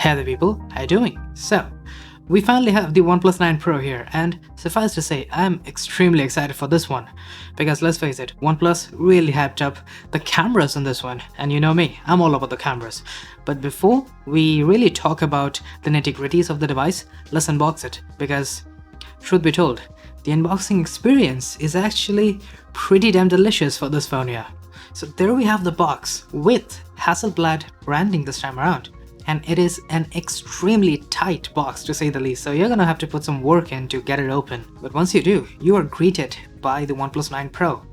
Hey there people, how you doing? So, we finally have the OnePlus 9 Pro here, and suffice to say, I'm extremely excited for this one. Because let's face it, OnePlus really hyped up the cameras on this one, and you know me, I'm all about the cameras. But before we really talk about the nitty-gritties of the device, let's unbox it, because truth be told, the unboxing experience is actually pretty damn delicious for this phone here. So there we have the box with Hasselblad branding this time around. And it is an extremely tight box to say the least, so you're gonna have to put some work in to get it open. But once you do, you are greeted by the OnePlus 9 Pro.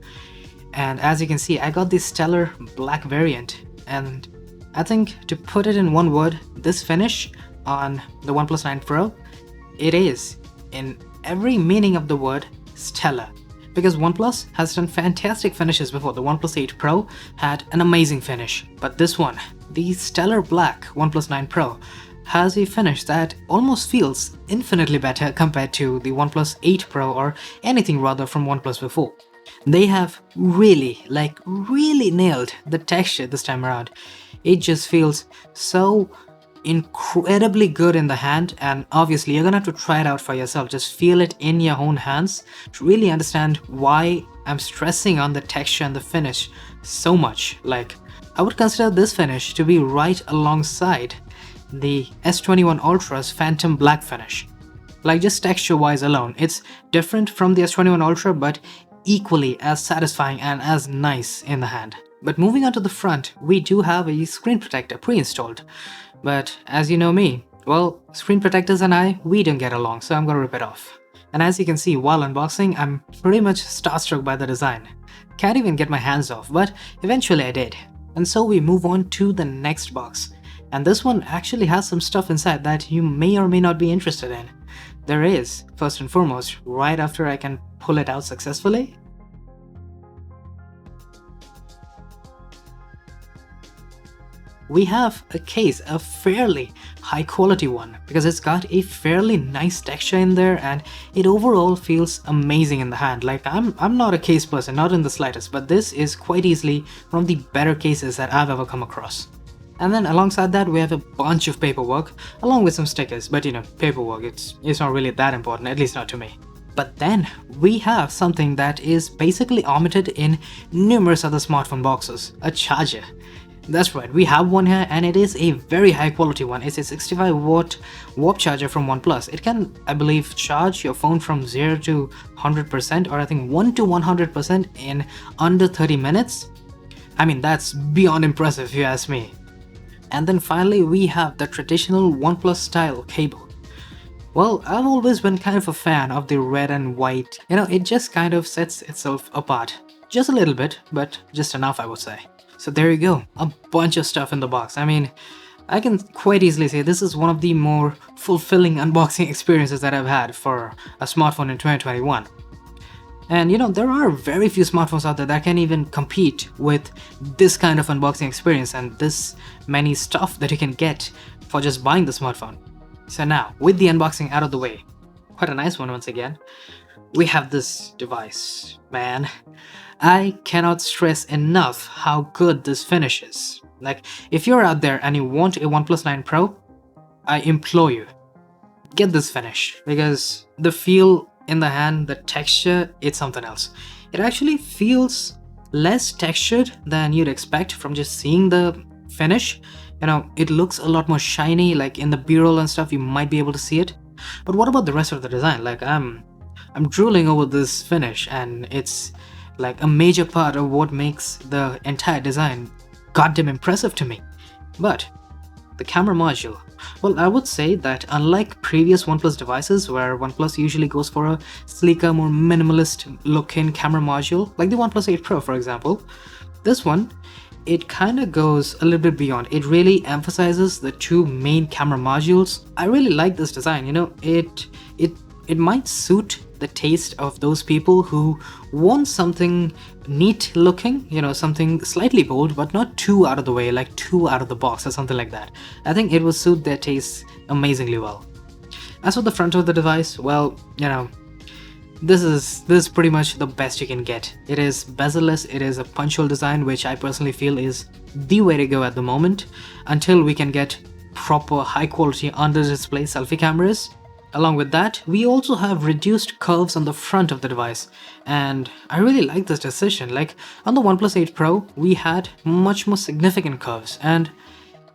And as you can see, I got the stellar black variant, and I think to put it in one word, this finish on the OnePlus 9 Pro, it is, in every meaning of the word, stellar. Because OnePlus has done fantastic finishes before. The OnePlus 8 Pro had an amazing finish, but this one, the stellar black OnePlus 9 Pro, has a finish that almost feels infinitely better compared to the OnePlus 8 Pro or anything rather from OnePlus before. They have really nailed the texture this time around. It just feels so incredibly good in the hand, and obviously you're gonna have to try it out for yourself. Just feel it in your own hands to really understand why I'm stressing on the texture and the finish so much. Like, I would consider this finish to be right alongside the S21 Ultra's Phantom Black finish. Like, just texture wise alone, it's different from the S21 Ultra but equally as satisfying and as nice in the hand. But moving on to the front, we do have a screen protector pre-installed. But as you know me, well, screen protectors and we don't get along, so I'm gonna rip it off. And as you can see while unboxing, I'm pretty much starstruck by the design. Can't even get my hands off, but eventually I did. And so we move on to the next box. And this one actually has some stuff inside that you may or may not be interested in. There is, first and foremost, right after I can pull it out successfully, we have a case, a fairly high quality one, because it's got a fairly nice texture in there and it overall feels amazing in the hand. Like, I'm not a case person, not in the slightest, but this is quite easily one of the better cases that I've ever come across. And then alongside that we have a bunch of paperwork along with some stickers, but you know, paperwork, it's not really that important, at least not to me. But then we have something that is basically omitted in numerous other smartphone boxes, a charger. That's right, we have one here, and it is a very high quality one. It's a 65 watt warp charger from OnePlus. It can, I believe, charge your phone from 0 to 100%, or I think 1 to 100% in under 30 minutes. I mean, that's beyond impressive if you ask me. And then finally we have the traditional OnePlus style cable. Well, I've always been kind of a fan of the red and white. You know, it just kind of sets itself apart. Just a little bit, but just enough, I would say. So there you go, a bunch of stuff in the box. I mean, I can quite easily say this is one of the more fulfilling unboxing experiences that I've had for a smartphone in 2021. And you know, there are very few smartphones out there that can even compete with this kind of unboxing experience and this many stuff that you can get for just buying the smartphone. So now, with the unboxing out of the way, quite a nice one once again, we have this device. Man, I cannot stress enough how good this finish is. Like, if you're out there and you want a OnePlus 9 Pro, I implore you, get this finish, because the feel in the hand, the texture, it's something else. It actually feels less textured than you'd expect from just seeing the finish. You know, it looks a lot more shiny, like in the B-roll and stuff, you might be able to see it. But what about the rest of the design? Like, I'm drooling over this finish, and it's like a major part of what makes the entire design goddamn impressive to me. But the camera module, well, I would say that unlike previous OnePlus devices where OnePlus usually goes for a sleeker, more minimalist looking camera module, like the OnePlus 8 Pro for example, this one, it kind of goes a little bit beyond. It really emphasizes the two main camera modules. I really like this design, you know, it might suit the taste of those people who want something neat looking, you know, something slightly bold but not too out of the way, like too out of the box or something like that. I think it will suit their taste amazingly well. As for the front of the device, well, you know, this is pretty much the best you can get. It is bezel-less, it is a punch hole design, which I personally feel is the way to go at the moment, until we can get proper high quality under display selfie cameras. Along with that, we also have reduced curves on the front of the device, and I really like this decision. Like on the OnePlus 8 Pro, we had much more significant curves, and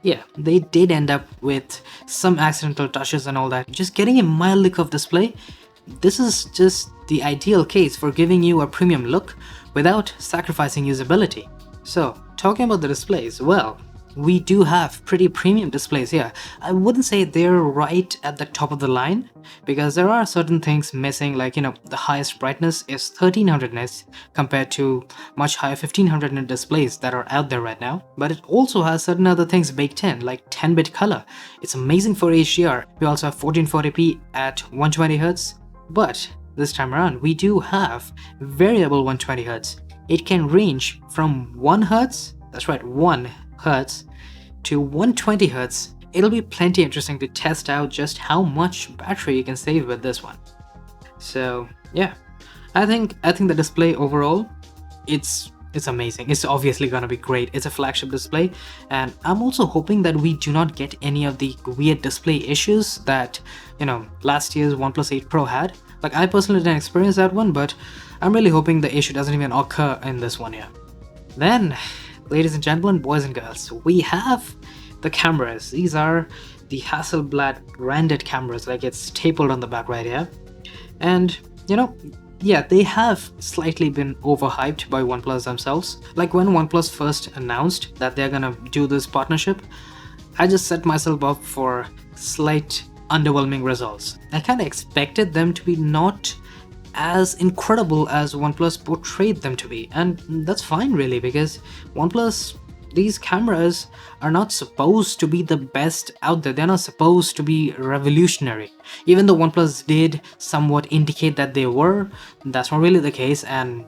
yeah, they did end up with some accidental touches and all that. Just getting a mildly curved display, this is just the ideal case for giving you a premium look without sacrificing usability. So, talking about the displays, well, we do have pretty premium displays here. I wouldn't say they're right at the top of the line, because there are certain things missing, like, the highest brightness is 1300 nits compared to much higher 1500 nit displays that are out there right now. But it also has certain other things baked in, like 10-bit color. It's amazing for HDR. We also have 1440p at 120Hz, but this time around we do have variable 120Hz. It can range from 1 Hz, that's right, 1 Hz to 120 Hz. It'll be plenty interesting to test out just how much battery you can save with this one. So yeah, I think the display overall, it's amazing. It's obviously gonna be great. It's a flagship display, and I'm also hoping that we do not get any of the weird display issues that last year's OnePlus 8 Pro had. Like, I personally didn't experience that one, but I'm really hoping the issue doesn't even occur in this one here. Then, ladies and gentlemen, boys and girls, we have the cameras. These are the Hasselblad branded cameras, like it's stapled on the back right here. And yeah, they have slightly been overhyped by OnePlus themselves. Like when OnePlus first announced that they're gonna do this partnership, I just set myself up for slight underwhelming results. I kind of expected them to be not as incredible as OnePlus portrayed them to be, and that's fine really, because OnePlus, these cameras are not supposed to be the best out there. They're not supposed to be revolutionary. Even though OnePlus did somewhat indicate that they were, that's not really the case, and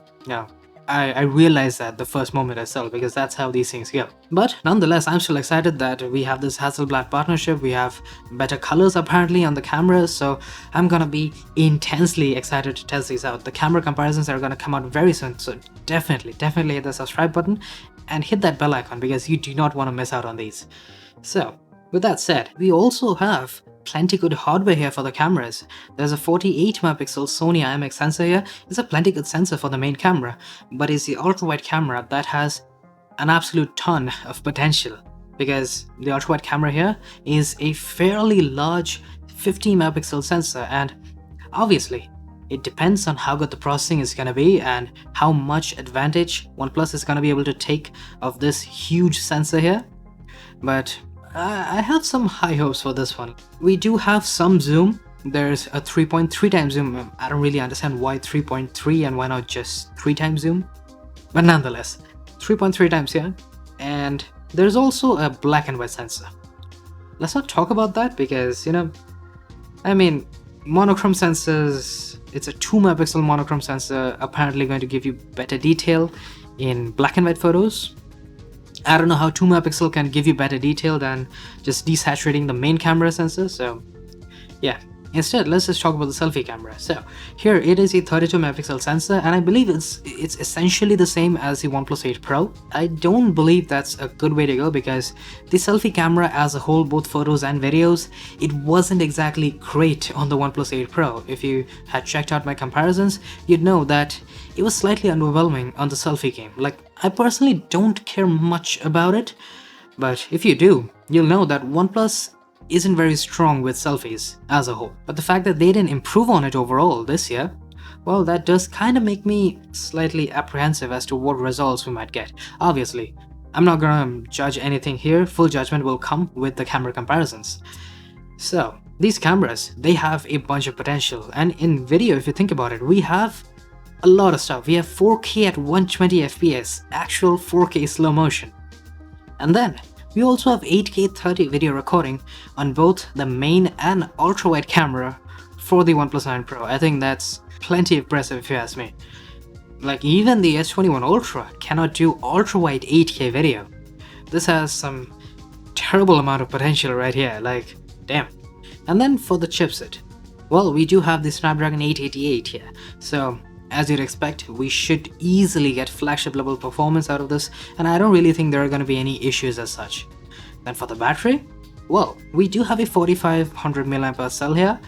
I realized that the first moment I saw, because that's how these things go. But nonetheless, I'm still excited that we have this Hasselblad partnership. We have better colors apparently on the cameras, so I'm gonna be intensely excited to test these out. The camera comparisons are gonna come out very soon, so definitely hit the subscribe button and hit that bell icon, because you do not want to miss out on these. So with that said, we also have plenty good hardware here for the cameras. There's a 48 megapixel Sony IMX sensor here. It's a plenty good sensor for the main camera, but it's the ultra-wide camera that has an absolute ton of potential, because the ultra-wide camera here is a fairly large 50 megapixel sensor, and obviously it depends on how good the processing is going to be and how much advantage OnePlus is going to be able to take of this huge sensor here. But I have some high hopes for this one. We do have some zoom. There's a 3.3 times zoom. I don't really understand why 3.3 and why not just 3 times zoom. But nonetheless, 3.3 times here. And there's also a black and white sensor. Let's not talk about that, because monochrome sensors, it's a 2 megapixel monochrome sensor, apparently going to give you better detail in black and white photos. I don't know how 2 megapixel can give you better detail than just desaturating the main camera sensor, so yeah. Instead, let's just talk about the selfie camera. So here it is a 32 megapixel sensor, and I believe it's essentially the same as the OnePlus 8 Pro. I don't believe that's a good way to go, because the selfie camera as a whole, both photos and videos, it wasn't exactly great on the OnePlus 8 Pro. If you had checked out my comparisons, you'd know that it was slightly underwhelming on the selfie game. Like, I personally don't care much about it, but if you do, you'll know that OnePlus isn't very strong with selfies as a whole. But the fact that they didn't improve on it overall this year, well, that does kind of make me slightly apprehensive as to what results we might get. Obviously, I'm not gonna judge anything here. Full judgment will come with the camera comparisons. So these cameras, they have a bunch of potential, and in video, if you think about it, we have a lot of stuff. We have 4K at 120 FPS, actual 4K slow motion. And then we also have 8K 30 video recording on both the main and ultra-wide camera for the OnePlus 9 Pro. I think that's plenty impressive if you ask me. Like, even the S21 Ultra cannot do ultra-wide 8K video. This has some terrible amount of potential right here, like, damn. And then for the chipset, well, we do have the Snapdragon 888 here, so as you'd expect, we should easily get flagship level performance out of this, and I don't really think there are going to be any issues as such. Then for the battery, Well, we do have a 4500 mAh cell here.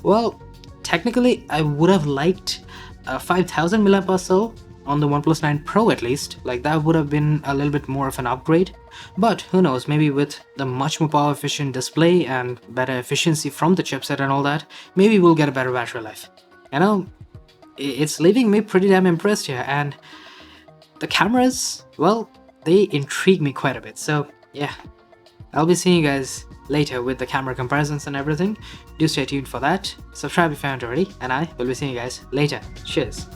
Well, technically, I would have liked a 5000 mAh cell on the OnePlus 9 Pro at least. Like, that would have been a little bit more of an upgrade. But who knows, maybe with the much more power efficient display and better efficiency from the chipset and all that, maybe we'll get a better battery life. You know, it's leaving me pretty damn impressed here, and the cameras, well, they intrigue me quite a bit. So yeah, I'll be seeing you guys later with the camera comparisons and everything. Do stay tuned for that. Subscribe if you haven't already, and I will be seeing you guys later. Cheers.